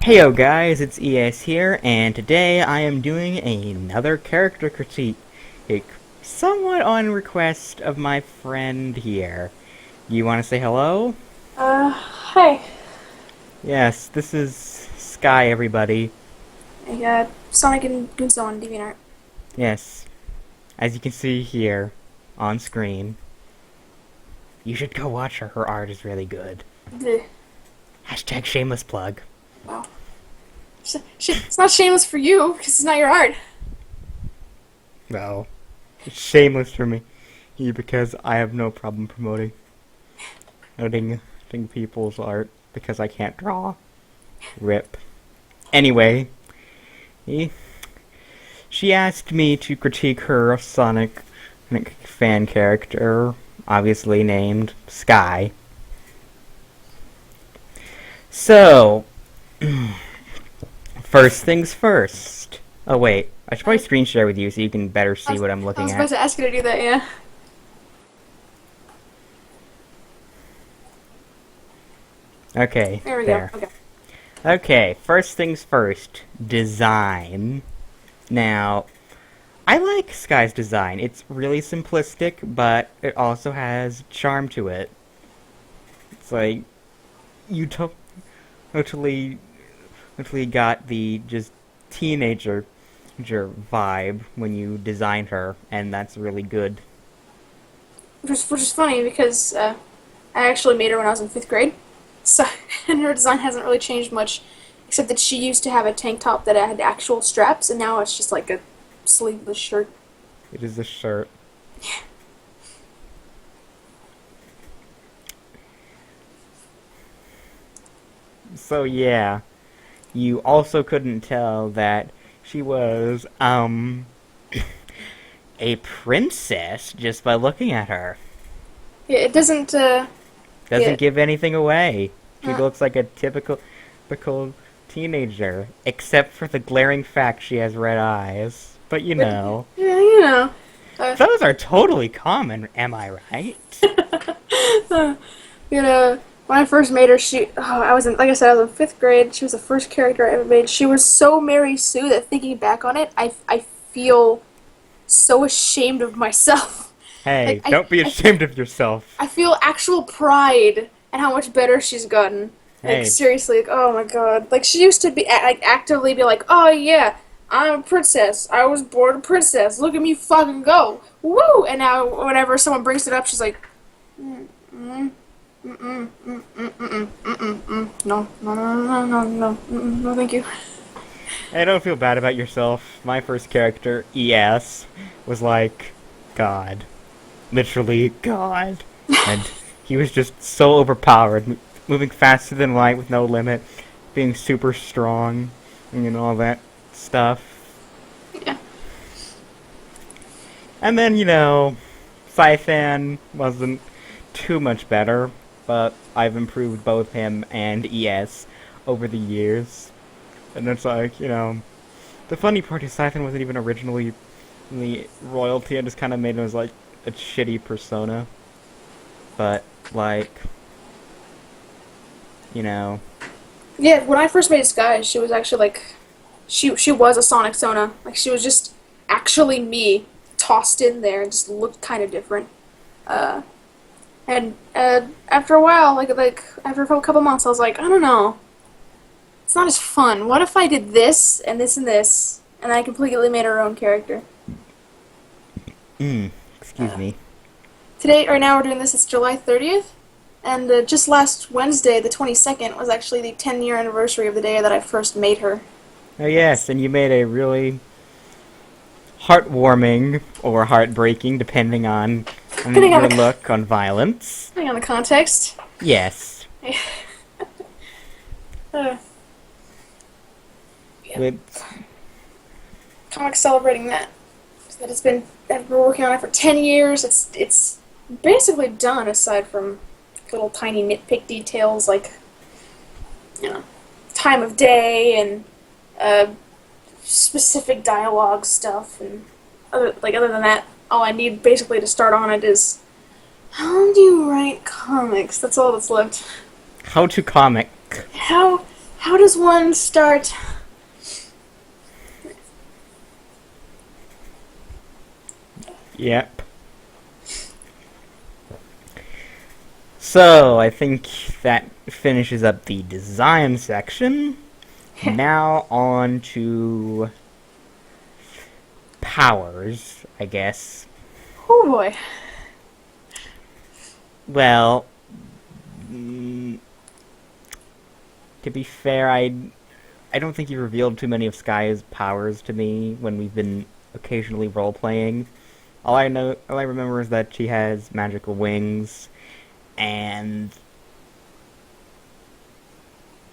Heyo guys, it's ES here, and today I am doing another character critique, somewhat on request of my friend here. You want to say hello? Hi. Yes, this is Sky, everybody. I got Sonic and Goonzo on DeviantArt. Yes, as you can see here, on screen. You should go watch her, her art is really good. Bleh. Hashtag shameless plug. Wow. It's not shameless for you, because it's not your art. Well, it's shameless for me, because I have no problem promoting people's art because I can't draw. Rip. Anyway, she asked me to critique her Sonic fan character, obviously named Sky. So, first things first. Oh wait, I should probably screen share with you so you can better see what I'm I looking was at. about to ask you to do that, yeah. Okay, There we there. go. Okay. Okay, first things first. Design. Now, I like Sky's design. It's really simplistic, but it also has charm to it. It's like, you totally, totally got the just teenager vibe when you designed her, and that's really good. Which is funny, because I actually made her when I was in 5th grade. So, and her design hasn't really changed much, except that she used to have a tank top that had actual straps, and now it's just like a sleeveless shirt. It is a shirt. So yeah, you also couldn't tell that she was, a princess just by looking at her. Yeah, it doesn't, Doesn't yeah. give anything away. She Uh, looks like a typical teenager, except for the glaring fact she has red eyes. But you but, know, yeah, you know. Uh, those are totally common, am I right? You know, when I first made her, I was in, like I said, I was in 5th grade. She was the first character I ever made. She was so Mary Sue that thinking back on it, I feel so ashamed of myself. Like, Hey, don't be ashamed of yourself. I feel actual pride and how much better she's gotten. Like, Hey, seriously, like, oh my god. Like, she used to be, like, actively be like, oh yeah, I'm a princess. I was born a princess. Look at me fucking go. Woo! And now, whenever someone brings it up, she's like, mm, mm, no, no, no, no, no, no, no, thank you. hey, don't feel bad about yourself. My first character, ES, was like God. Literally God. And he was just so overpowered, moving faster than light with no limit, being super strong, and all that stuff. Yeah. And then, Scythan wasn't too much better, but I've improved both him and ES over the years. And it's like, the funny part is Scythan wasn't even originally the royalty. I just kind of made him as like a shitty persona. But, like, you know, Yeah, when I first made Sky, she was actually like, she was a Sonic Sona. Like, she was just actually me tossed in there and just looked kind of different. Uh, and after a while, like after a couple months, I was like, I don't know, it's not as fun. What if I did this and this and this, and I completely made her own character? excuse Uh, me. Today, right now, we're doing this. It's July 30th, and just last Wednesday, the 22nd, was actually the 10-year anniversary of the day that I first made her. Oh yes, and you made a really heartwarming or heartbreaking, depending on Depending on your the look on violence. depending on the context. Yes. Uh, yeah, With comic celebrating that. That it's been I've been working on it for 10 years. It's basically done aside from little tiny nitpick details like time of day and uh, specific dialogue stuff and other than that, all I need basically to start on it is how do you write comics? That's all that's left. how to comic. How How does one start? Yep. So, I think that finishes up the design section. Now on to powers, I guess. Oh boy. Well, mm, to be fair, I don't think you revealed too many of Sky's powers to me when we've been occasionally role playing. All I remember is that she has magical wings and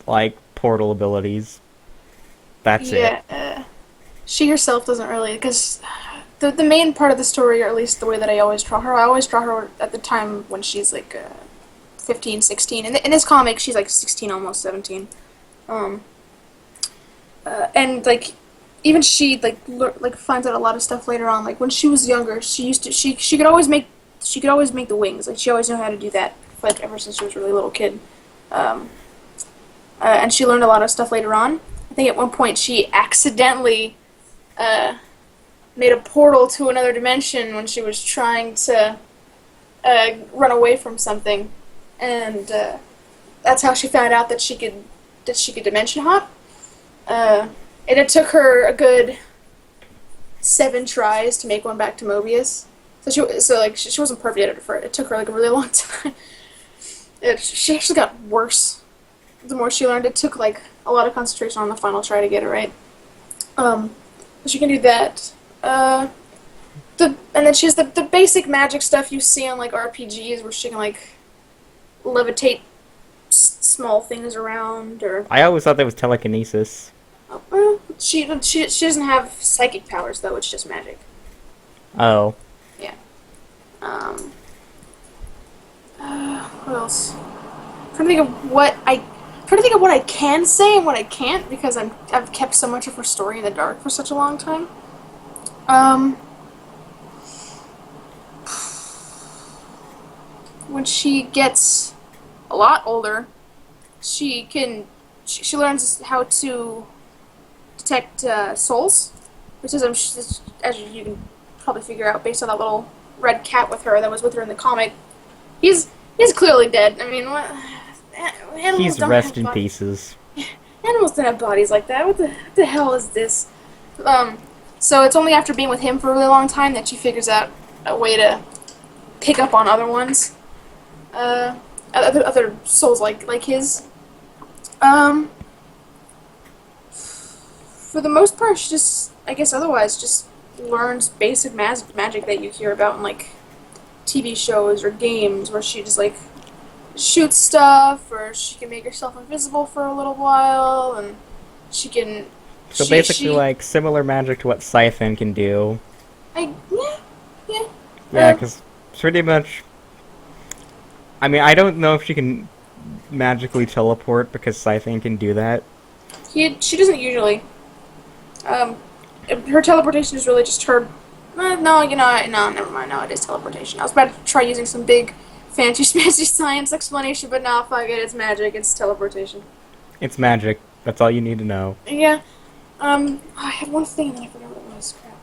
like portal abilities. That's it. Yeah. She herself doesn't really, because the main part of the story, or at least the way that I always draw her at the time when she's like 15, 16. In this comic, she's like 16, almost 17. Um, and like even she like finds out a lot of stuff later on. Like when she was younger, she could always make the wings. Like she always knew how to do that. Like ever since she was a really little kid. Um, and she learned a lot of stuff later on. I think at one point she accidentally uh, made a portal to another dimension when she was trying to run away from something, and that's how she found out that she could dimension hop. And it took her a good 7 tries to make one back to Mobius. She wasn't perfect at it for it. It took her like a really long time. She actually got worse the more she learned. It took like a lot of concentration on the final try to get it right. But she can do that. And then she has the basic magic stuff you see on like RPGs where she can like levitate small things around or. I always thought that was telekinesis. She doesn't have psychic powers though. It's just magic. Oh. Yeah. What else? Trying to think of what I can say and what I can't because I've kept so much of her story in the dark for such a long time. When she gets a lot older, she learns how to detect souls, which is as you can probably figure out based on that little red cat with her that was with her in the comic. He's clearly dead. I mean, what? Animals He's don't rest have in bodies. pieces. Animals don't have bodies like that. What the hell is this? So it's only after being with him for a really long time that she figures out a way to pick up on other ones, other souls like his. For the most part, she just, I guess, otherwise just learns basic magic that you hear about in like TV shows or games, where she just like shoot stuff, or she can make herself invisible for a little while, and she can. So basically, like similar magic to what Siphon can do. Yeah. Yeah, because pretty much. I mean, I don't know if she can magically teleport because Siphon can do that. She doesn't usually. Her teleportation is really just her. No, never mind. No, it is teleportation. I was about to try using some big, fancy science explanation, but nah, fuck it. It's magic. It's teleportation. It's magic. That's all you need to know. Yeah. I had one thing and then I forgot what it was. Crap.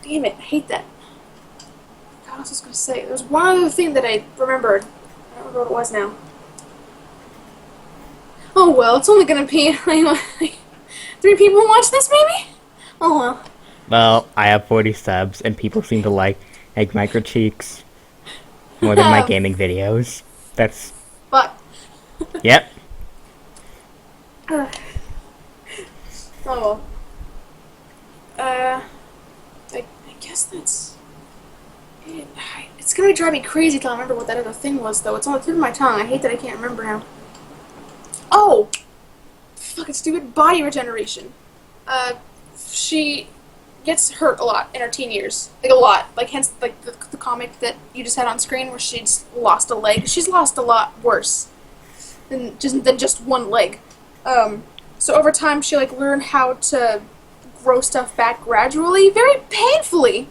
Damn it! I hate that. God, what was I gonna say? There was one other thing that I remembered. I don't remember what it was now. Oh well, it's only gonna be like 3 people watch this, maybe? Oh well. Well, I have 40 subs, and people seem to like Egg Micro Cheeks more than my gaming videos. That's... Fuck. Yep. Oh well. I guess that's it. It's gonna drive me crazy till I remember what that other thing was, though. It's on the tip of my tongue. I hate that I can't remember now. Oh! Fucking stupid body regeneration. She gets hurt a lot in her teen years. Like, a lot. Like, hence, like, the comic that you just had on screen where she's lost a leg. She's lost a lot worse than just one leg. So over time, she, like, learned how to grow stuff back gradually, very painfully.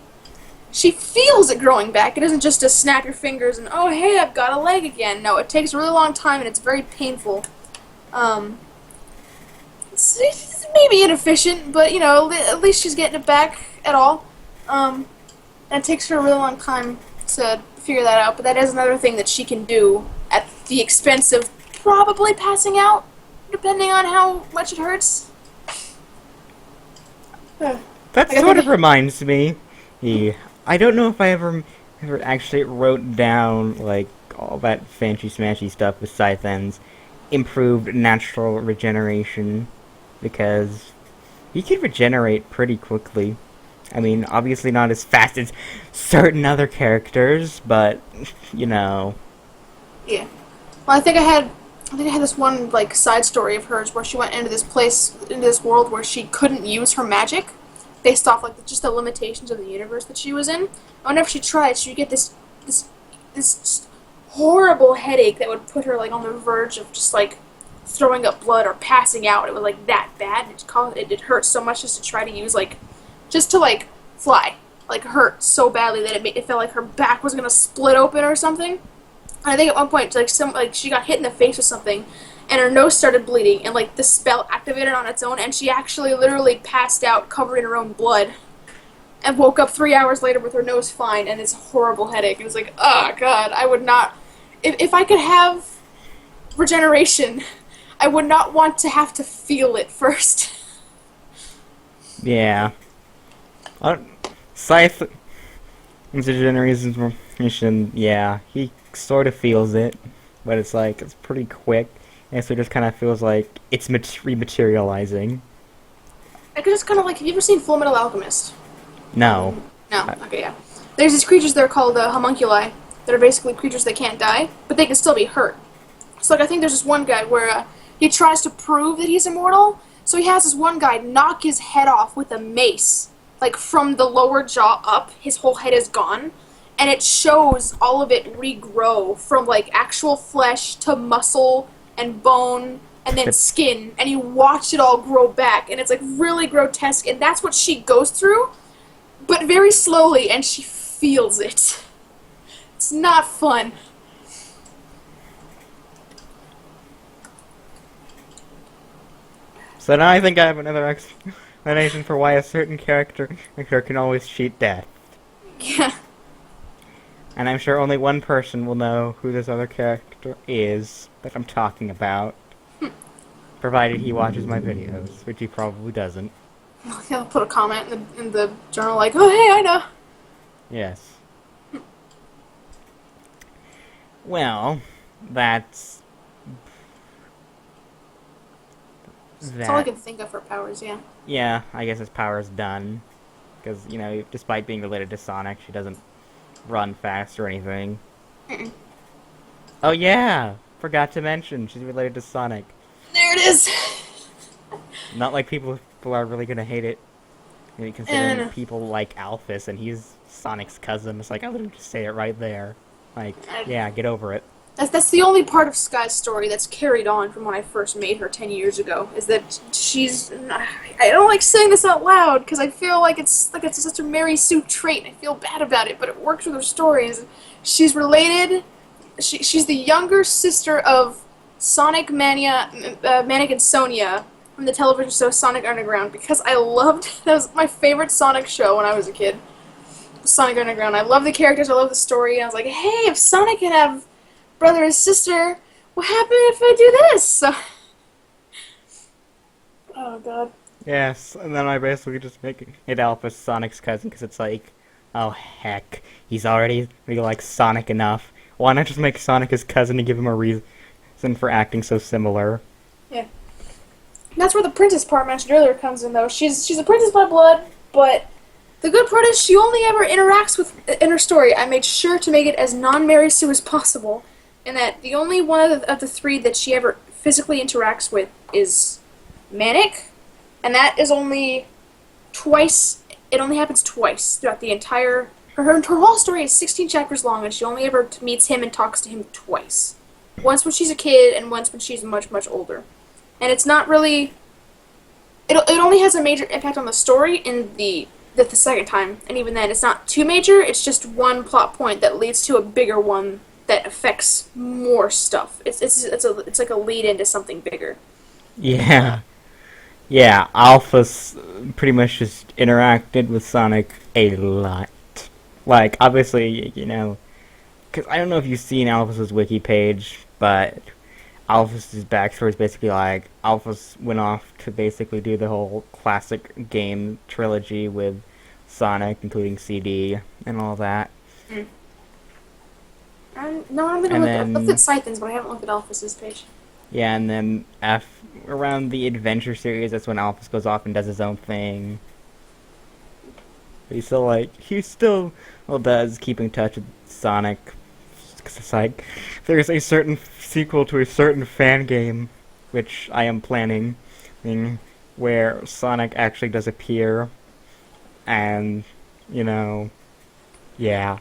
she feels it growing back. It isn't just to snap your fingers and, oh, hey, I've got a leg again. No, it takes a really long time and it's very painful. Um, it's maybe inefficient, but, at least she's getting it back at all. And it takes her a really long time to figure that out, but that is another thing that she can do at the expense of probably passing out, depending on how much it hurts. That sort of reminds me. I don't know if I ever actually wrote down, like, all that fancy smashy stuff with Scythen's improved natural regeneration, because he can regenerate pretty quickly. I mean, obviously not as fast as certain other characters, but, Yeah. Well, I think I had this one, like, side story of hers where she went into this world where she couldn't use her magic based off, like, just the limitations of the universe that she was in. And whenever she tried, she would get this horrible headache that would put her, like, on the verge of just, like, throwing up blood or passing out. It was, like, that bad. It hurt so much just to try to use, like, just to, like, fly. Like, hurt so badly that it felt like her back was gonna split open or something. And I think at one point, like, she got hit in the face with something, and her nose started bleeding, and, like, the spell activated on its own, and she actually literally passed out covered in her own blood. And woke up 3 hours later with her nose fine and this horrible headache. It was like, oh, God, I would not... If I could have regeneration, I would not want to have to feel it first. yeah. Scythe... regeneration, yeah, he sort of feels it, but it's like, it's pretty quick, and so it just kind of feels like it's rematerializing. I could just kind of like, have you ever seen Full Metal Alchemist? No. No? Okay, yeah. There's these creatures that are called homunculi, that are basically creatures that can't die, but they can still be hurt. So, like, I think there's this one guy where he tries to prove that he's immortal, so he has this one guy knock his head off with a mace. Like, from the lower jaw up, his whole head is gone, and it shows all of it regrow from, like, actual flesh to muscle and bone and then skin, and you watch it all grow back, and it's, like, really grotesque, and that's what she goes through, but very slowly, and she feels it. It's not fun. So now I think I have another explanation for why a certain character can always cheat death. Yeah. And I'm sure only one person will know who this other character is that I'm talking about. Provided he watches my videos, which he probably doesn't. I'll put a comment in the journal like, oh, hey, I know. Yes. Well, that's That's all I can think of for powers, yeah. Yeah, I guess his power's done. Because, despite being related to Sonic, she doesn't run fast or anything. Mm-mm. Oh yeah! Forgot to mention, she's related to Sonic. There it is! Not like people are really gonna hate it. Considering people like Alphys, and he's Sonic's cousin. It's like, I literally just say it right there. Like, yeah, get over it. That's the only part of Sky's story that's carried on from when I first made her 10 years ago, is that she's... I don't like saying this out loud, because I feel like it's such a Mary Sue trait, and I feel bad about it, but it works with her stories. She's related... She's the younger sister of Sonic Manic and Sonia from the television show Sonic Underground, because I loved... That was my favorite Sonic show when I was a kid. Sonic Underground. I love the characters, I love the story, and I was like, hey, if Sonic can have brother and sister, what happened if I do this? So... Oh, God. Yes, and then I basically just make it Alphys Sonic's cousin, because it's like, oh, heck, he's already really like Sonic enough. Why not just make Sonic his cousin and give him a reason for acting so similar? Yeah. That's where the princess part mentioned earlier comes in, though. She's a princess by blood, but the good part is she only ever interacts with, in her story, I made sure to make it as non-Mary Sue as possible, and that the only one of the three that she ever physically interacts with is Manic, and that is only twice. It only happens twice throughout the entire... Her whole story is 16 chapters long, and she only ever meets him and talks to him twice. Once when she's a kid, and once when she's much, much older. And it's not really... It only has a major impact on the story in the the second time, and even then, it's not too major. It's just one plot point that leads to a bigger one that affects more stuff. It's like a lead into something bigger. Yeah. Yeah, Alphys pretty much just interacted with Sonic a lot. Like, obviously, because I don't know if you've seen Alphys' wiki page, but Alphys' backstory is basically like Alphys went off to basically do the whole classic game trilogy with Sonic, including CD and all that. Mm. No, I'm gonna And look. I've looked at then, Scythens, but I haven't looked at Alphys's page. yeah, and then around the Adventure series, that's when Alphys goes off and does his own thing. But he still well, does keep in touch with Sonic. 'Cause it's like, there's a certain sequel to a certain fan game, which I am planning, where Sonic actually does appear, and, yeah.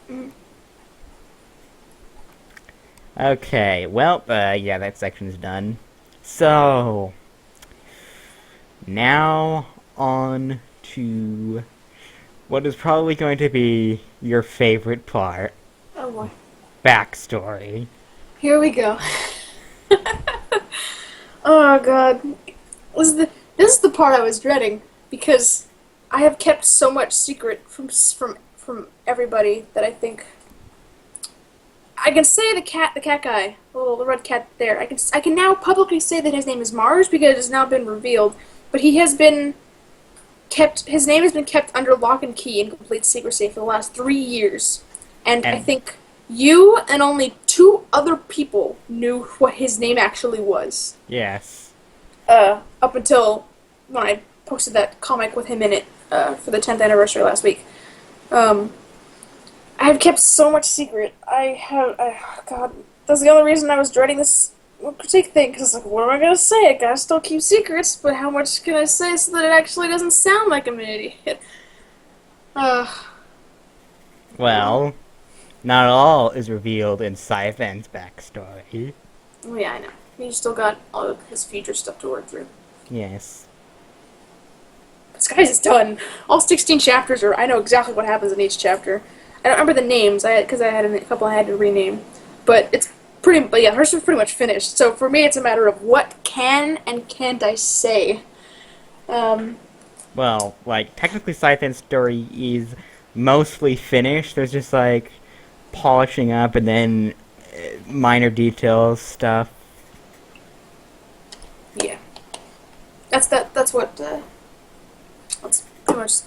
Mm. Okay, well, yeah, that section's done. So, now on to what is probably going to be your favorite part, Oh boy. backstory. Here we go. Oh god. This is the part I was dreading because I have kept so much secret from everybody that I think I can say the cat guy, the red cat there. I can now publicly say that his name is Mars because it has now been revealed, but he has been kept his name has been kept under lock and key in complete secrecy for the last 3 years. And I And think you and only 2 other people knew what his name actually was. yes. Up until when I posted that comic with him in it for the 10th anniversary last week. I have kept so much secret. God, that's the only reason I was dreading this critique thing, because like, what am I gonna say? I gotta still keep secrets, but how much can I say so that it actually doesn't sound like I'm an idiot? Uh, Well, not all is revealed in Scythen's backstory. oh yeah, I know. He still got all of his future stuff to work through. Yes. But Skies is done. All 16 chapters are. I know exactly what happens in each chapter. I don't remember the names, because I had a couple I had to rename. But it's pretty. But yeah, hers is pretty much finished. So for me, it's a matter of what can and can't I say. Um, Well, like, technically Scythen's story is mostly finished. There's just, like, polishing up and then minor details stuff. yeah, That's what. That's pretty much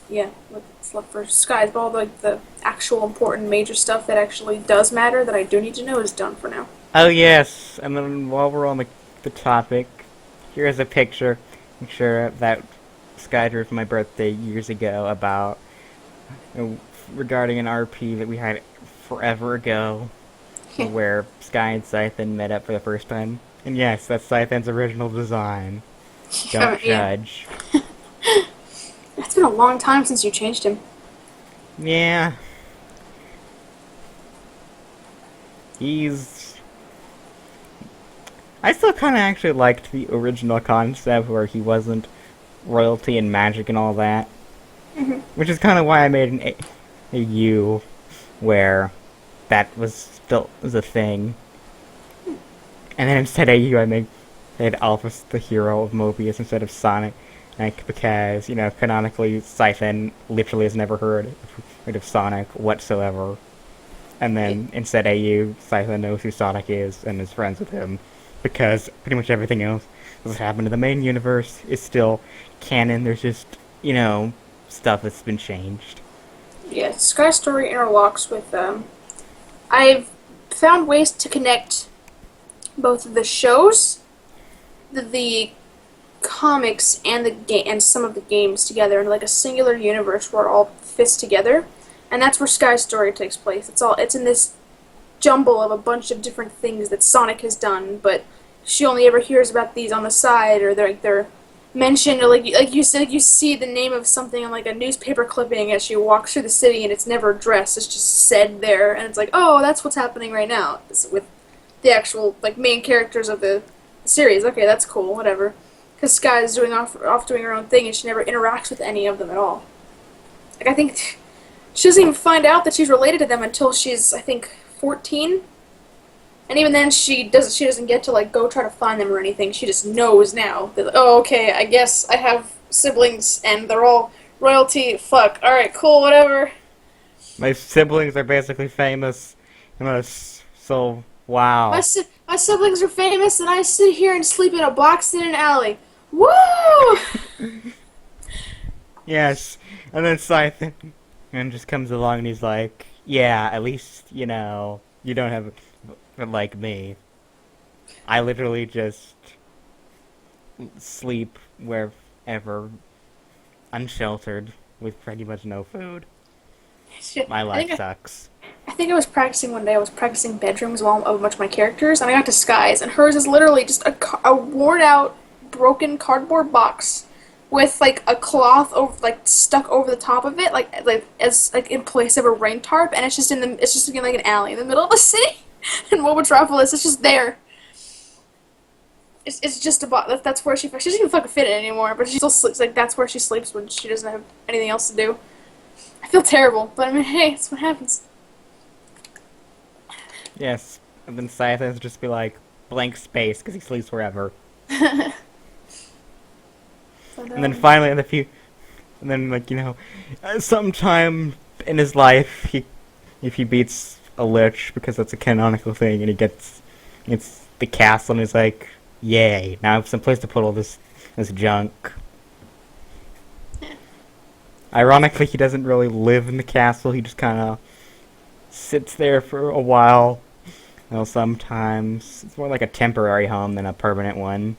what's left for Skies. But all the actual important major stuff that actually does matter that I do need to know is done for now. Oh, yes, and then while we're on the topic, here's a picture. That Sky drew for my birthday years ago about, regarding an RP that we had forever ago, where Sky and Scythen met up for the first time. And yes, that's Scythen's original design. Don't Yeah. judge. It's been a long time since you changed him. Yeah. He's... I still kind of actually liked the original concept where he wasn't royalty and magic and all that. Mhm. Which is kind of why I made a U where that was a thing. And then instead of U, I made Alphys the hero of Mobius instead of Sonic. Because, canonically, Scythen literally has never heard of Sonic whatsoever. And then instead AU, Scythen knows who Sonic is and is friends with him. Because pretty much everything else that's happened in the main universe is still canon. There's just, stuff that's been changed. Yeah, Sky Story interlocks with. I've found ways to connect both the shows, the comics, and the game, and some of the games together in like a singular universe where it all fits together, and that's where Sky Story takes place. It's in this jumble of a bunch of different things that Sonic has done, but she only ever hears about these on the side, or they're mentioned, or like you said, you see the name of something on like a newspaper clipping as she walks through the city, and it's never addressed. It's just said there, and it's like, oh, that's what's happening right now. With the actual like main characters of the series. Okay, that's cool. Whatever. Because Sky is off doing her own thing, and she never interacts with any of them at all. Like, I think she doesn't even find out that she's related to them until she's, I think, 14. And even then, she doesn't get to like go try to find them or anything. She just knows now that, oh, okay, I guess I have siblings and they're all royalty. Fuck. All right, cool, whatever. My siblings are basically famous. So, wow. My siblings are famous, and I sit here and sleep in a box in an alley. Woo! Yes. And then Scythe just comes along and he's like, yeah, at least, you don't have like me. I literally just sleep wherever, unsheltered, with pretty much no food. Shit. My I think life sucks. I think I was practicing one day. I was practicing bedrooms of a bunch of my characters, and I got to Sky's, and hers is literally just a worn out, broken cardboard box with like a cloth over, like stuck over the top of it, like as like in place of a rain tarp, and it's just in like an alley in the middle of the city in Metropolis. It's just there. It's just a box. That's where she doesn't even fucking fit it anymore, but she still sleeps. Like that's where she sleeps when she doesn't have anything else to do. I feel terrible, but I mean, hey, it's what happens. Yes. And then Scythe has just be like, blank space, because he sleeps wherever. And then finally, and then like sometime in his life, if he beats a lich, because that's a canonical thing, and it's the castle, and he's like, yay! Now I have some place to put all this junk. Ironically, he doesn't really live in the castle. He just kind of sits there for a while. Sometimes it's more like a temporary home than a permanent one.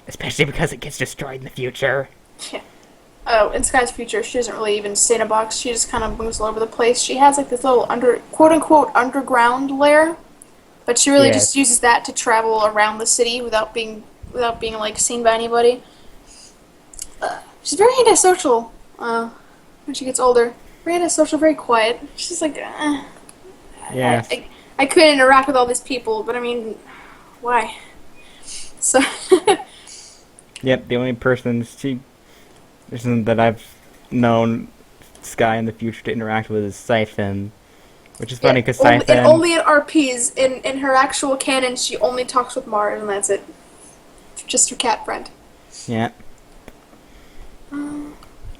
Especially because it gets destroyed in the future. Yeah. Oh, in Sky's future, she doesn't really even stay in a box. She just kind of moves all over the place. She has like this little quote unquote underground lair, but she really just uses that to travel around the city without being like seen by anybody. She's very antisocial when she gets older. Very antisocial, very quiet. She's like, yeah. I could interact with all these people, but I mean, why? So. Yep, the only person that I've known Sky in the future to interact with is Siphon. Which is funny, because Siphon... Only in RPs. In her actual canon, she only talks with Mars, and that's it. Just her cat friend. Yeah.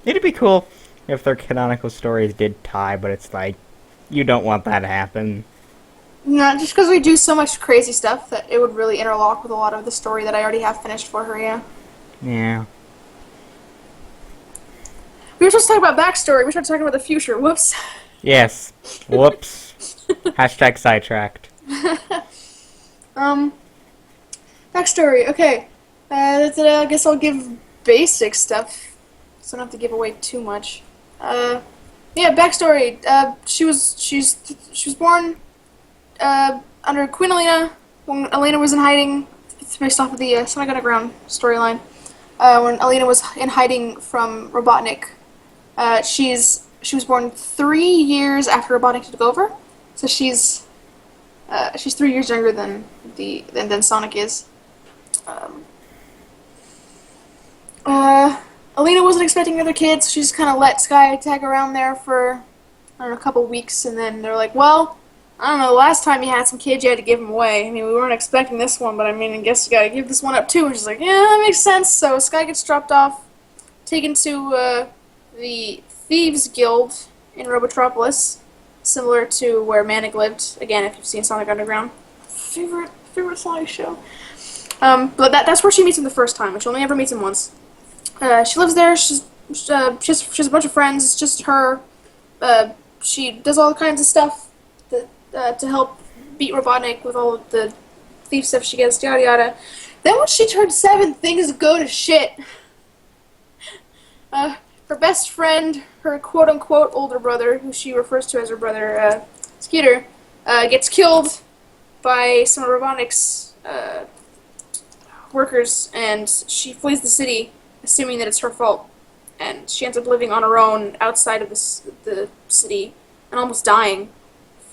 It'd be cool if their canonical stories did tie, but it's like, you don't want that to happen. No, just because we do so much crazy stuff that it would really interlock with a lot of the story that I already have finished for her, yeah. Yeah. We were supposed to talk about backstory. We started talking about the future. Whoops. Yes. Whoops. Hashtag sidetracked. Backstory. Okay. I guess I'll give basic stuff, so I don't have to give away too much. Yeah, backstory. She was born under Queen Elena when Elena was in hiding. It's based off of the Sonic Underground storyline. When Elena was in hiding from Robotnik, she was born 3 years after Robotnik took over, so she's 3 years younger than Sonic is. Elena wasn't expecting other kids, so she just kind of let Sky tag around there for a couple weeks, and then they're like, well, I don't know, last time you had some kids, you had to give them away. I mean, we weren't expecting this one, but I mean, I guess you gotta give this one up too. And she's like, yeah, that makes sense. So Sky gets dropped off, taken to the Thieves Guild in Robotropolis, similar to where Manic lived. Again, if you've seen Sonic Underground. Favorite Sonic show. But that's where she meets him the first time, and she only ever meets him once. She lives there, she has a bunch of friends, it's just her. She does all kinds of stuff to help beat Robotnik with all of the thief stuff she gets, yada yada. Then when she turns 7, things go to shit. Her best friend, her quote-unquote older brother, who she refers to as her brother, Skeeter, gets killed by some of Robotnik's workers, and she flees the city, assuming that it's her fault. And she ends up living on her own outside of the city, and almost dying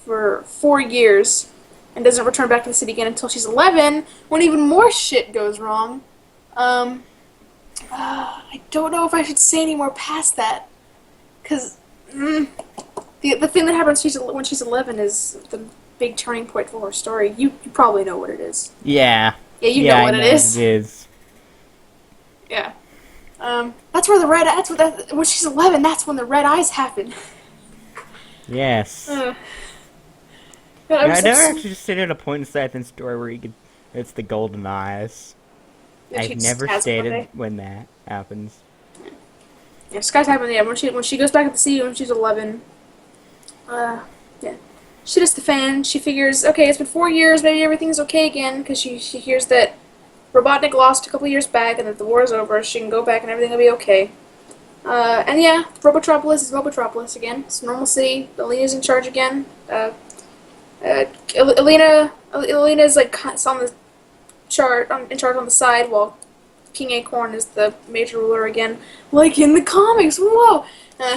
for 4 years, and doesn't return back to the city again until she's 11, when even more shit goes wrong. I don't know if I should say any more past that, because The thing that happens when she's 11 is the big turning point for her story. You probably know what it is. Yeah. Yeah, you Yeah, know I what it know what it is. is. Yeah. That's where the red. That's what that. When she's 11, that's when the red eyes happen. Yes. Uh, God, I Yeah, I was like, never so, actually stayed at a point inside the story where you could. It's the golden eyes. and she I've just never has them one stated day. when that happens. Yeah, Sky's happening. Yeah, when she goes back to the sea when she's 11. Uh, yeah. She hits the fan. She figures, okay, it's been 4 years. Maybe everything's okay again because she hears that Robotnik lost a couple years back and that the war is over. She can go back and everything will be okay. And yeah, Robotropolis is Robotropolis again. It's a normal city. Alina's in charge again. Alina's like on the in charge on the side, while King Acorn is the major ruler again, like in the comics. Whoa! Uh,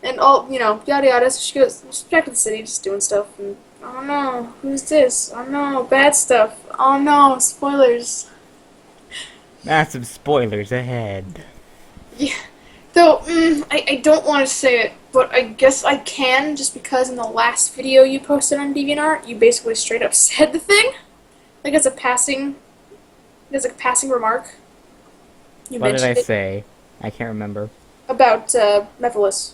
and all yada yada. So she's back to the city, just doing stuff. And oh no, who's this? Oh no, bad stuff. Oh no, spoilers. Massive spoilers ahead. Yeah. Though, I don't want to say it, but I guess I can, just because in the last video you posted on DeviantArt, you basically straight up said the thing. Like as a passing remark. You What did I mentioned it say? I can't remember. about Mephiles.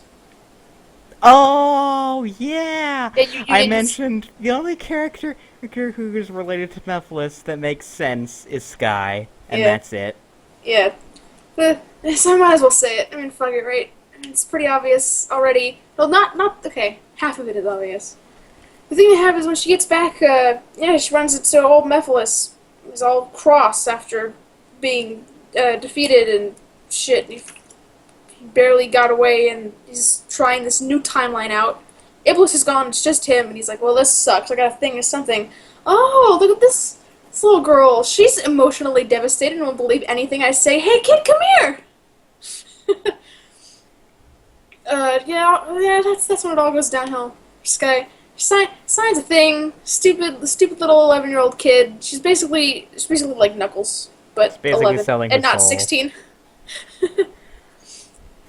Oh, yeah! Yeah, you I did. mentioned the only character who is related to Mephiles that makes sense is Sky, and Yeah, that's it. yeah. So I might as well say it. I mean, fuck it, right? It's pretty obvious already. Well, not okay. Half of it is obvious. The thing that happens when she gets back, yeah, she runs into old Mephiles. He's all cross after being defeated and shit. He barely got away, and he's trying this new timeline out. Iblis is gone. It's just him, and he's like, "Well, this sucks. I got to think of something." Oh, look at this little girl. She's emotionally devastated and won't believe anything I say. Hey, kid, come here. Yeah, that's when it all goes downhill. Sky signs a thing. The stupid little 11-year-old kid. She's basically like Knuckles, It's but basically 11 selling her and not soul. 16.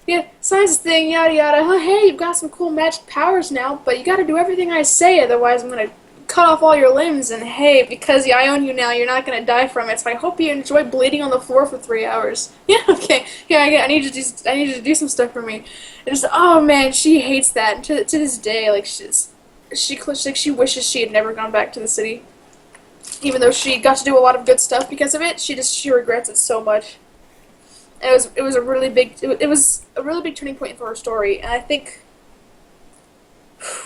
Yeah, signs a thing. Yada yada. Oh, hey, you've got some cool magic powers now, but you got to do everything I say, otherwise I'm gonna cut off all your limbs. And hey, because I own you now, you're not gonna die from it. So I hope you enjoy bleeding on the floor for 3 hours. Yeah, okay. Yeah, I need you to do some stuff for me. And just oh man, she hates that. And to this day, like she wishes she had never gone back to the city, even though she got to do a lot of good stuff because of it. She regrets it so much. And it was a really big turning point for her story. And I think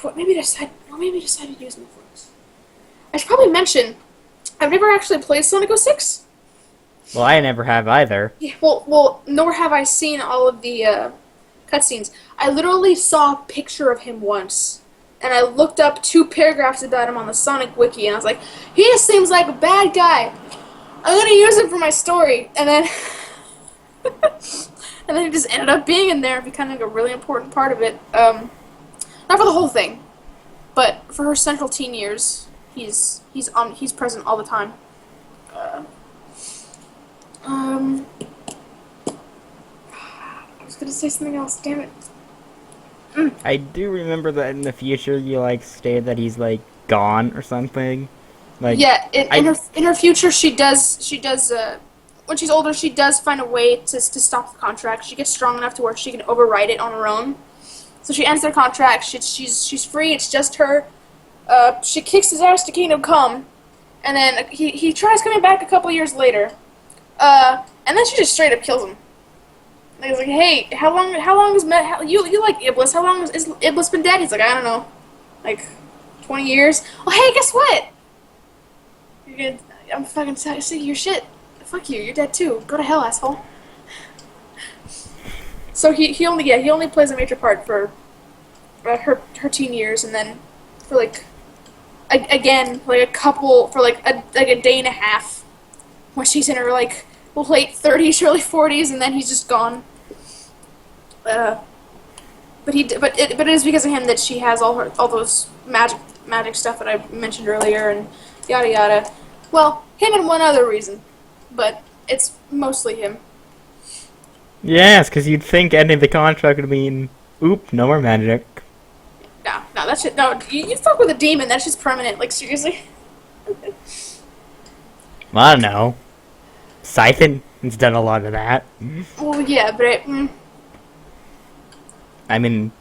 what made me decide to use Netflix. I should probably mention I've never actually played Sonic 06. Well, I never have either. Yeah, well, nor have I seen all of the cutscenes. I literally saw a picture of him once, and I looked up 2 paragraphs about him on the Sonic Wiki, and I was like, he just seems like a bad guy. I'm gonna use him for my story, and then and then he just ended up being in there, becoming a really important part of it. Not for the whole thing, but for her central teen years, he's present all the time. Uh, um, I was gonna say something else. Damn it. I do remember that in the future you, like, stated that he's, like, gone or something. Like, Yeah, I... in her future, she does. When she's older, she does find a way to stop the contract. She gets strong enough to where she can override it on her own. So she ends their contract. She's free. It's just her. She kicks his ass to Kingdom Come, and then he tries coming back a couple years later. And then she just straight up kills him. Like, he's like, hey, how long has you like Iblis? How long has Iblis been dead? He's like, I don't know, like 20 years. Oh, hey, guess what? You're gonna, I'm fucking sick of your shit. Fuck you, you're dead too. Go to hell, asshole. So he only plays a major part for her teen years, and then for like again like a couple for like a day and a half when she's in her like late 30s, early 40s, and then he's just gone. But it is because of him that she has all those magic stuff that I mentioned earlier, and yada yada. Well, him and one other reason, but it's mostly him. Yes, because you'd think ending the contract would mean Oop, no more magic. No, no, that shit. No, you fuck with a demon. That's just permanent. Like seriously. Well, I don't know. Siphon has done a lot of that. Well, yeah, but I mean,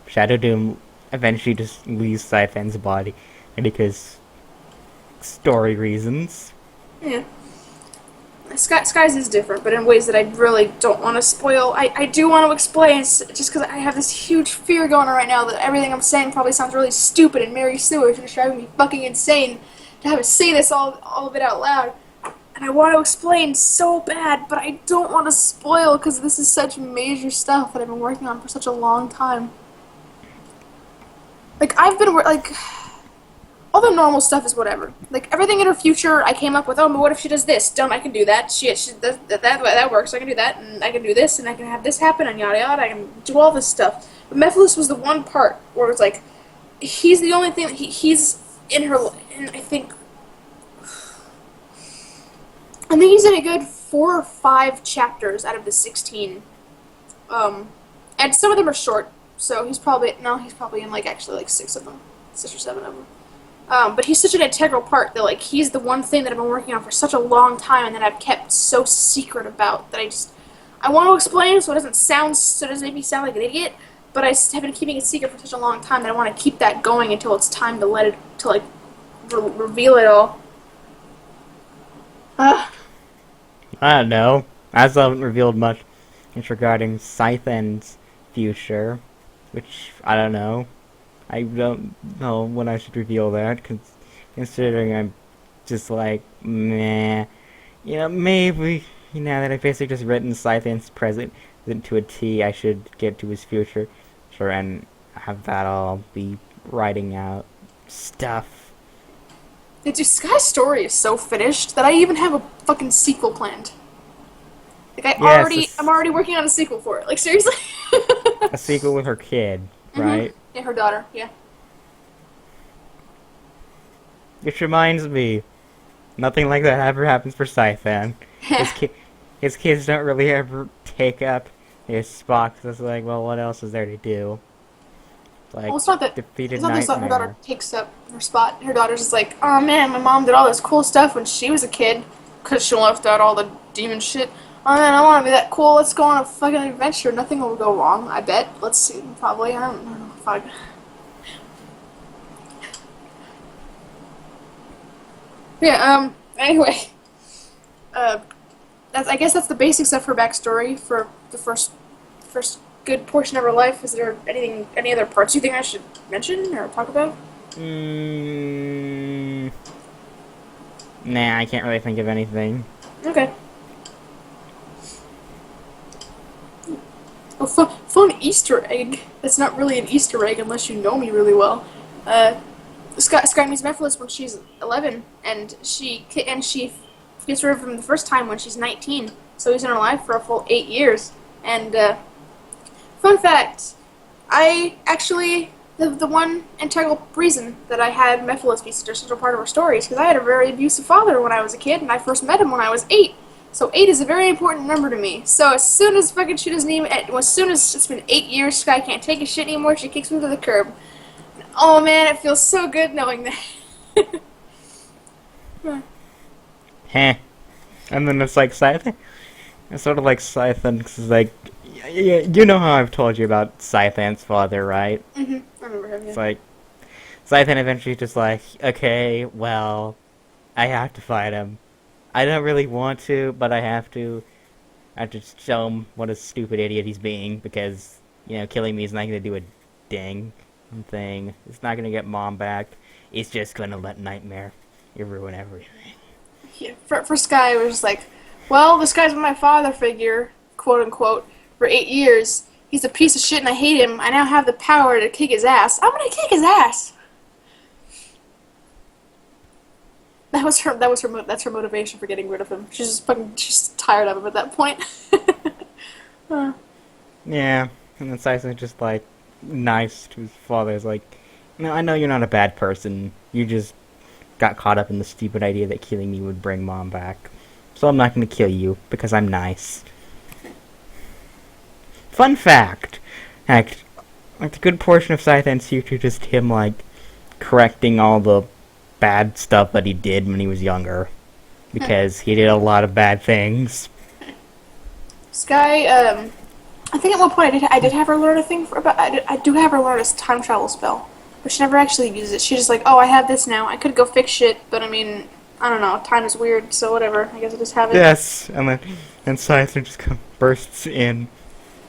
Shadow Doom eventually just leaves Siphon's body because story reasons. yeah. Skies is different, but in ways that I really don't want to spoil. I do want to explain, just because I have this huge fear going on right now that everything I'm saying probably sounds really stupid, and Mary Sue is just driving me fucking insane to have to say this all of it out loud. And I want to explain so bad, but I don't want to spoil because this is such major stuff that I've been working on for such a long time. Like, I've been, like, all the normal stuff is whatever. Like, everything in her future, I came up with, oh, but what if she does this? I can do that. That works. I can do that, and I can do this, and I can have this happen, and yada yada. I can do all this stuff. But Mephiles was the one part where it's like, he's the only thing that he's in her, and I think he's in a good 4 or 5 chapters out of the 16. And some of them are short, so he's probably in, like, actually, like, 6 of them. 6 or 7 of them. But he's such an integral part that, like, he's the one thing that I've been working on for such a long time and that I've kept so secret about that I want to explain so it doesn't make me sound like an idiot, but I have been keeping it secret for such a long time that I want to keep that going until it's time to reveal it all. I don't know. I still haven't revealed much regarding Scythen's future, which I don't know. I don't know when I should reveal that, considering I'm just like, meh. Maybe, that I've basically just written Scythen's present to a T, I should get to his future, and have that all be writing out stuff. Sky's story is so finished that I even have a fucking sequel planned. Like, I'm already working on a sequel for it. Like, seriously? A sequel with her kid, right? Mm-hmm. Yeah, her daughter, yeah. Which reminds me, nothing like that ever happens for Scythen. His kids don't really ever take up his spot, because it's like, well, what else is there to do? Like, well, it's not that her daughter takes up her spot. Her daughter's just like, oh man, my mom did all this cool stuff when she was a kid, because she left out all the demon shit. Oh man, I want to be that cool. Let's go on a fucking adventure. Nothing will go wrong, I bet. Let's see. Probably. I don't know. Fuck. Yeah, anyway. I guess that's the basics of her backstory for the first good portion of her life. Is there any other parts you think I should mention or talk about? Nah, I can't really think of anything. Okay. Oh, fun Easter egg. That's not really an Easter egg unless you know me really well. Sky meets Mephiles when she's 11, and she gets rid of him the first time when she's 19. So he's in her life for a full 8 years. And fun fact, I actually the one integral reason that I had Mephiles be such a part of our story is because I had a very abusive father when I was a kid, and I first met him when I was 8. So 8 is a very important number to me. So as soon as fucking she doesn't even, as soon as it's been 8 years, Sky can't take his shit anymore, she kicks him to the curb. Oh man, it feels so good knowing that. Heh. And then it's like Scythen. It's sort of like Scythen, because it's like, you know how I've told you about Scythen's father, right? Mm-hmm. I remember him, yeah. It's like, Scythen eventually just like, okay, well, I have to fight him. I don't really want to, but I have to. I have to show him what a stupid idiot he's being, because, killing me is not going to do a dang thing. It's not going to get Mom back. It's just going to let Nightmare ruin everything. Yeah, for Sky, it was just like, well, this guy's been my father figure, quote unquote, for 8 years. He's a piece of shit and I hate him. I now have the power to kick his ass. I'm gonna kick his ass! That's her motivation for getting rid of him. She's tired of him at that point. Yeah, and then Syson's just like nice to his father. He's like, no, I know you're not a bad person. You just got caught up in the stupid idea that killing me would bring Mom back. So I'm not gonna kill you because I'm nice. Fun fact: Heck, like a good portion of Scythan's future just him like correcting all the bad stuff that he did when he was younger, because he did a lot of bad things. Sky, I think at one point I did have her learn a thing for about. I do have her learn a time travel spell, but she never actually uses it. She's just like, oh, I have this now. I could go fix shit, but I mean, I don't know. Time is weird, so whatever. I guess I just have it. Yes, and Scythan just bursts in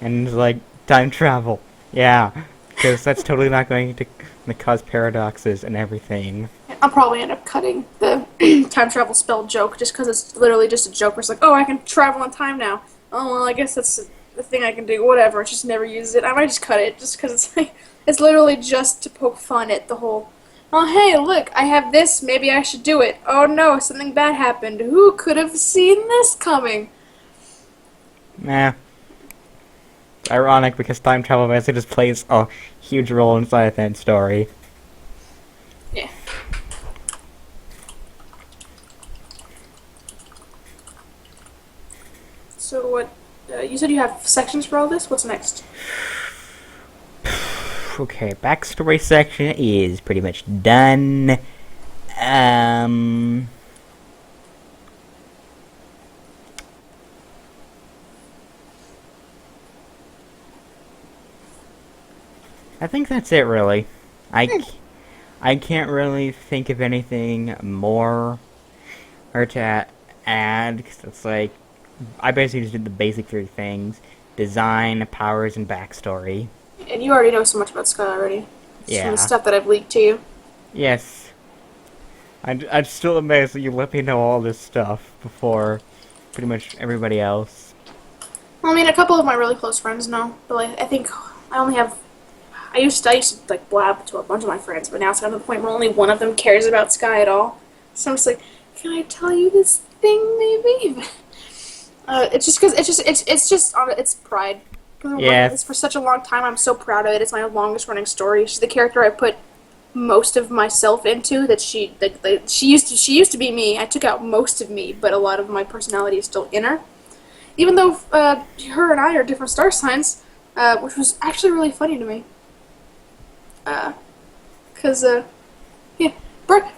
and is like, time travel. Yeah, because that's totally not going to cause paradoxes and everything. I'll probably end up cutting the time travel spell joke just because it's literally just a joke where it's like, oh, I can travel in time now. Oh, well, I guess that's the thing I can do. Whatever. Just never use it. I might just cut it just because it's like, it's literally just to poke fun at the whole, oh, hey, look, I have this. Maybe I should do it. Oh, no, something bad happened. Who could have seen this coming? Nah. It's ironic because time travel basically just plays a huge role in Scythan's story. Yeah. So what, you said you have sections for all this? What's next? Okay, backstory section is pretty much done. I think that's it, really. I can't really think of anything more or to add, because it's like, I basically just did the basic three things: design, powers, and backstory. And you already know so much about Sky already. Just from the stuff that I've leaked to you. Yes. I'm still amazed that you let me know all this stuff before pretty much everybody else. Well, I mean, a couple of my really close friends know, but like, I think I only have. I used to like blab to a bunch of my friends, but now it's gotten to the point where only one of them cares about Sky at all. So I'm just like, can I tell you this thing, maybe? It's just because it's pride. Yes. It's for such a long time. I'm so proud of it. It's my longest running story. She's the character I put most of myself into. That she used to be me. I took out most of me, but a lot of my personality is still in her. Even though her and I are different star signs, which was actually really funny to me. Yeah,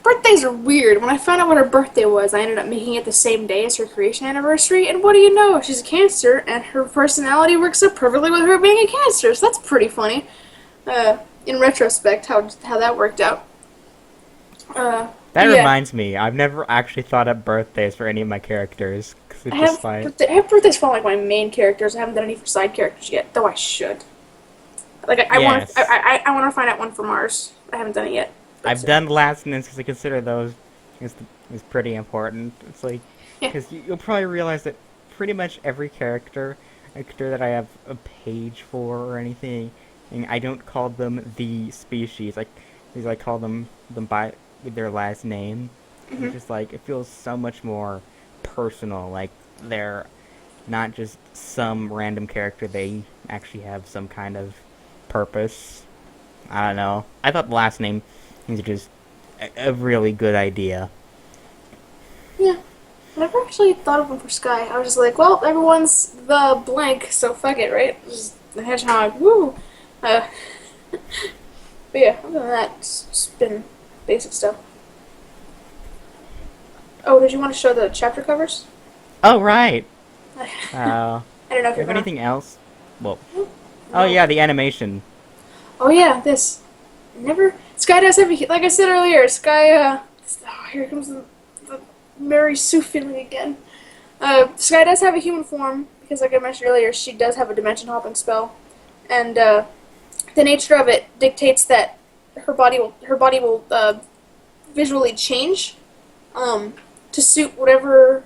birthdays are weird. When I found out what her birthday was, I ended up making it the same day as her creation anniversary, and what do you know? She's a Cancer, and her personality works up perfectly with her being a Cancer, so that's pretty funny. In retrospect, how that worked out. That yeah. reminds me, I've never actually thought up birthdays for any of my characters. Cause it's just I have birthdays for like my main characters. I haven't done any for side characters yet, though I should. Like I Yes. want to find out one for Mars. I haven't done it yet. I've done last names because I consider those is pretty important. It's like, because you'll probably realize that pretty much every character that I have a page for or anything, and I don't call them the species. Like, I call them by with their last name. Mm-hmm. It's just like, it feels so much more personal. Like, they're not just some random character. They actually have some kind of purpose. I don't know. I thought the last name was just a really good idea. Yeah. I never actually thought of one for Sky. I was just like, well, everyone's the blank, so fuck it, right? Just the Hedgehog. Woo! But yeah, other than that, it's been basic stuff. Oh, did you want to show the chapter covers? Oh, right! I Do don't know if you you're have gonna. anything else? Well, No. oh yeah, the animation. Oh yeah, this. Never. Sky does have a, like I said earlier, Sky, oh, here comes the Mary Sue feeling again. Sky does have a human form, because like I mentioned earlier, she does have a dimension hopping spell. And, the nature of it dictates that her body will visually change, to suit whatever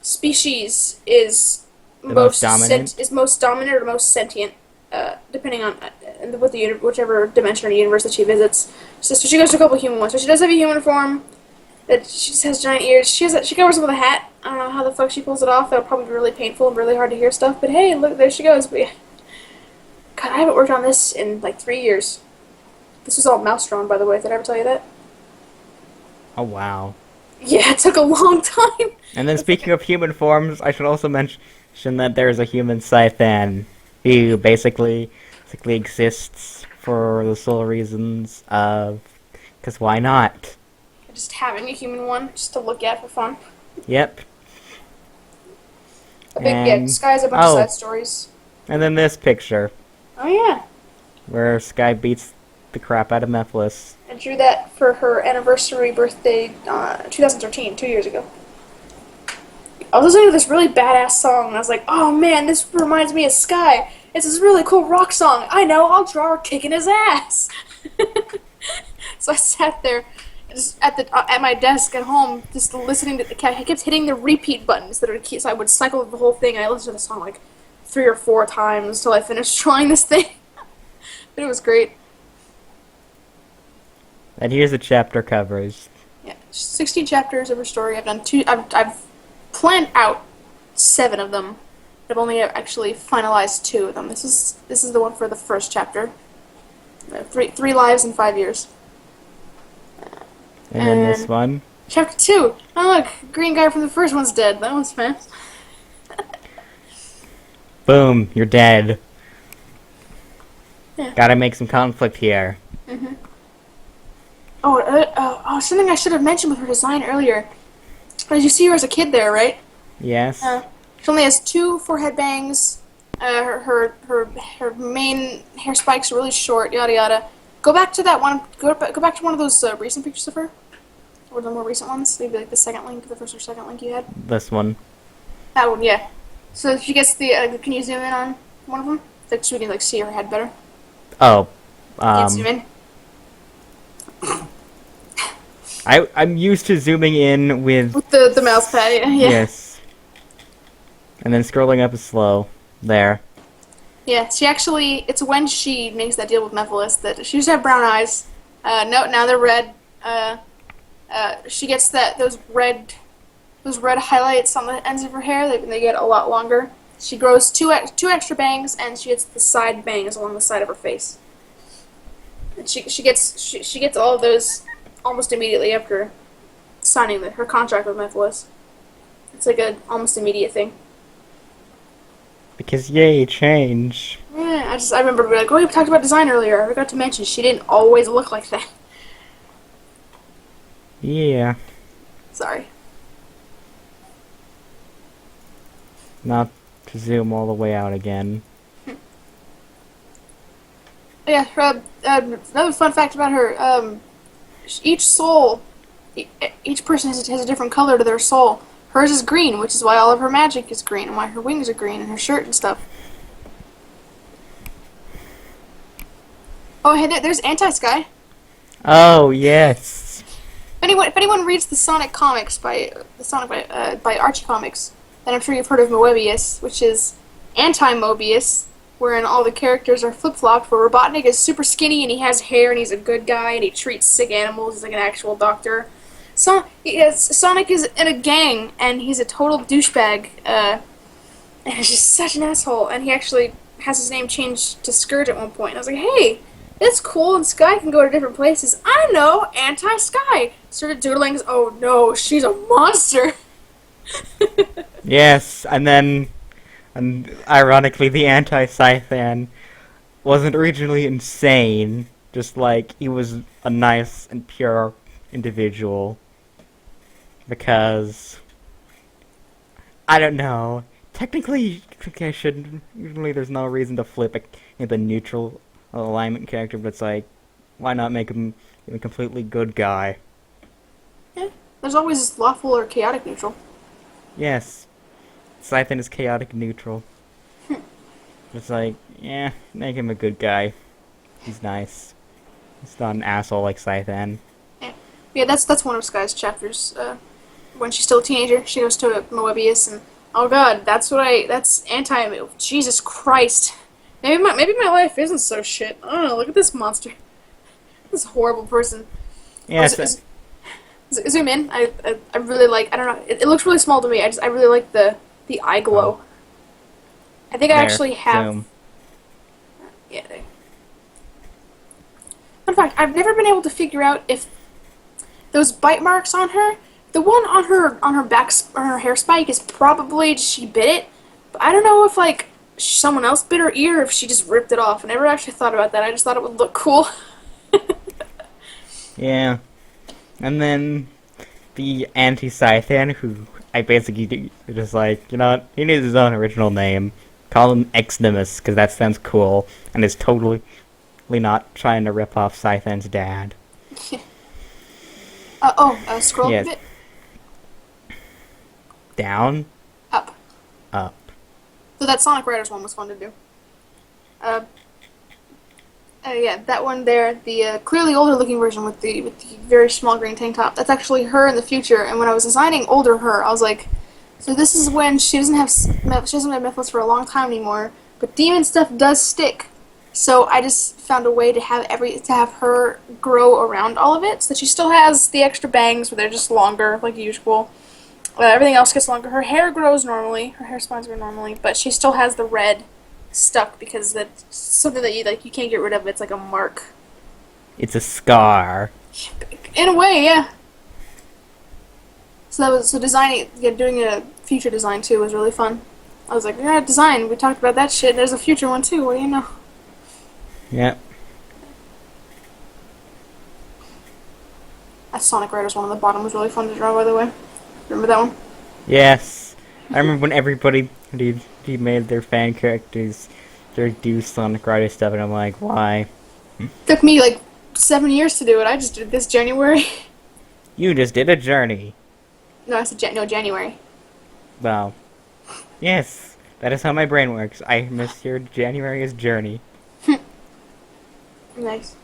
species is most dominant? Is most dominant or most sentient, depending on whichever dimension or universe that she visits. So she goes to a couple human ones. So she does have a human form. That she just has giant ears. She covers them with a hat. I don't know how the fuck she pulls it off. That would probably be really painful and really hard to hear stuff. But hey, look, there she goes. But yeah. God, I haven't worked on this in like 3 years. This was all mouse drawn, by the way. Did I ever tell you that? Oh wow. Yeah, it took a long time. And then speaking of human forms, I should also mention that there's a human Scythan. who basically exists for the sole reasons of, because why not? Just having a human one just to look at for fun. Yep. A big yeah. And Sky has a bunch of side stories. and then this picture Oh yeah. where Sky beats the crap out of Mephiles. I drew that for her anniversary birthday, 2013, 2 years ago. I was listening to this really badass song, and I was like, oh man, this reminds me of Sky. It's this really cool rock song. I know, I'll draw her kicking his ass. So I sat there, just at my desk at home, just listening to the cat. I kept hitting the repeat buttons that are key, so I would cycle the whole thing, and I listened to the song like 3 or 4 times until I finished drawing this thing. But it was great. And here's the chapter covers. Yeah, 16 chapters of her story. I've done 2. I've planned out 7 of them. I've only actually finalized 2 of them. This is the one for the first chapter. 3 lives in 5 years. And then this one. Chapter 2. Oh look, green guy from the first one's dead. That one's fast. Boom, you're dead. Yeah. Gotta make some conflict here. Mm-hmm. Something I should have mentioned with her design earlier. As you see her as a kid there, right? Yes. She only has 2 forehead bangs. Her main hair spikes are really short. Yada yada. Go back to that one. Go back to one of those recent pictures of her, or the more recent ones. Maybe like the second link, the first or second link you had. This one. That one, yeah. So if she gets the, can you zoom in on one of them, like so we can like see her head better? Oh. Can you zoom in? I'm used to zooming in with the mouse pad. Yeah. Yes. And then scrolling up is slow. There. Yeah, she actually, it's when she makes that deal with Mephiles that she used to have brown eyes. No, now they're red. She gets those red highlights on the ends of her hair. They get a lot longer. She grows two extra bangs, and she gets the side bangs along the side of her face. And she gets all of those almost immediately after signing her contract with Mephiles. It's like an almost immediate thing. Because yay, change. Yeah, I remember being like, oh, we talked about design earlier. I forgot to mention she didn't always look like that. Yeah. Sorry. Not to zoom all the way out again. Yeah, another fun fact about her, each soul, each person has a different color to their soul. Hers is green, which is why all of her magic is green, and why her wings are green, and her shirt and stuff. Oh, hey, there's Anti-Sky. Oh, yes. If anyone reads the Sonic comics by Archie Comics, then I'm sure you've heard of Moebius, which is anti-Mobius, wherein all the characters are flip-flopped, where Robotnik is super skinny and he has hair and he's a good guy and he treats sick animals. He's like an actual doctor. Sonic is in a gang and he's a total douchebag, and he's just such an asshole, and he actually has his name changed to Scourge at one point. And I was like, hey, it's cool and Sky can go to different places. I know, Anti-Sky. Started doodling, oh no, she's a monster. Yes, and ironically, the anti-Scythan wasn't originally insane, just like he was a nice and pure individual. Because I don't know. Technically, I shouldn't. Usually, there's no reason to flip the neutral alignment character, but it's like, why not make him a completely good guy? Yeah, there's always lawful or chaotic neutral. Yes. Scythan is chaotic neutral. It's like, yeah, make him a good guy. He's nice. He's not an asshole like Scythan. Yeah, that's one of Sky's chapters. When she's still a teenager, she goes to Moebius, and oh god, that's anti. Jesus Christ, maybe my life isn't so shit. I don't know. Look at this monster. This horrible person. Yeah. Zoom in. I really like. I don't know. It looks really small to me. I really like the eye glow. Oh. I think I actually have. Zoom. Yeah. There. In fact, I've never been able to figure out if those bite marks on her. The one on her back, on her hair spike is probably she bit it, but I don't know if someone else bit her ear, or if she just ripped it off. I never actually thought about that. I just thought it would look cool. Yeah. And then the anti-Scythian, who I basically just like, you know what, he needs his own original name. Call him Exnimus, because that sounds cool, and is totally not trying to rip off Scythian's dad. Scroll a Yes. bit. Down, Up. up. So that Sonic Riders one was fun to do. Yeah, that one there, the clearly older looking version with the very small green tank top. That's actually her in the future. And when I was designing older her, I was like, so this is when she doesn't have Mythos for a long time anymore, but demon stuff does stick. So I just found a way to have her grow around all of it, so that she still has the extra bangs, but they're just longer, like usual. Everything else gets longer. Her hair grows normally. Her hair spines grow normally, but she still has the red stuck because that's something that you can't get rid of. It's like a mark. It's a scar. In a way, yeah. So designing, yeah, doing a future design too was really fun. I was like, yeah, design. We talked about that shit. There's a future one too. What do you know? Yep. That Sonic Riders one on the bottom was really fun to draw, by the way. Remember that one? Yes. I remember when everybody made their fan characters do Sonic Rider stuff, and I'm like, why? Took me like 7 years to do it. I just did it this January. You just did a journey. No, I said January. Well, yes. That is how my brain works. I misheard January as journey. Nice.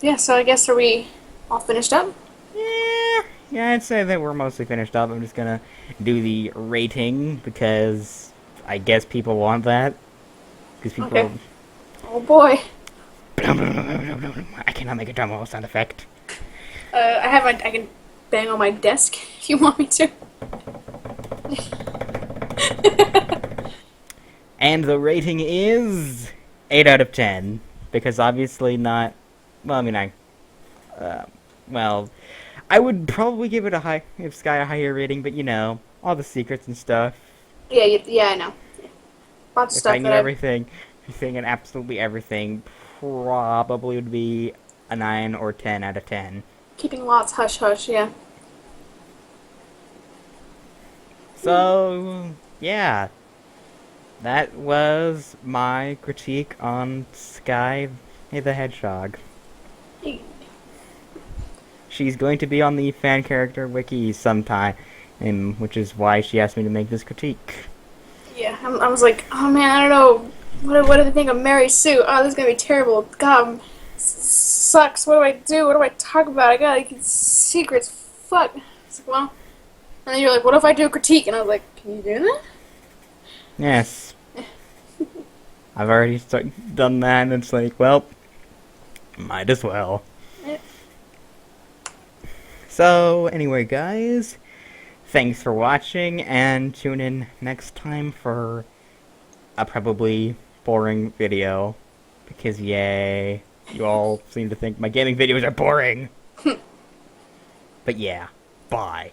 Yeah, so I guess are we all finished up? Yeah, I'd say that we're mostly finished up. I'm just gonna do the rating because I guess people want that. Because people. Okay. Oh boy. I cannot make a drum roll sound effect. I can bang on my desk if you want me to. And the rating is 8 out of 10 because obviously not. Well, I mean, I would probably give Sky a higher rating, but you know, all the secrets and stuff. Yeah, I know. Lots of If stuff I knew everything and absolutely everything, probably would be a 9 or 10 out of 10. Keeping lots hush hush, yeah. So, yeah. That was my critique on Sky the Hedgehog. She's going to be on the fan character wiki sometime, which is why she asked me to make this critique. Yeah, I was like, oh man, I don't know. What do they think of Mary Sue? Oh, this is gonna be terrible. God, sucks. What do I do? What do I talk about? I gotta get secrets. Fuck. It's like, well, and then you're like, what if I do a critique? And I was like, can you do that? Yes. I've already done that, and it's like, well, might as well. Yeah. So, anyway, guys, thanks for watching, and tune in next time for a probably boring video. Because, yay, you all seem to think my gaming videos are boring. But yeah, bye.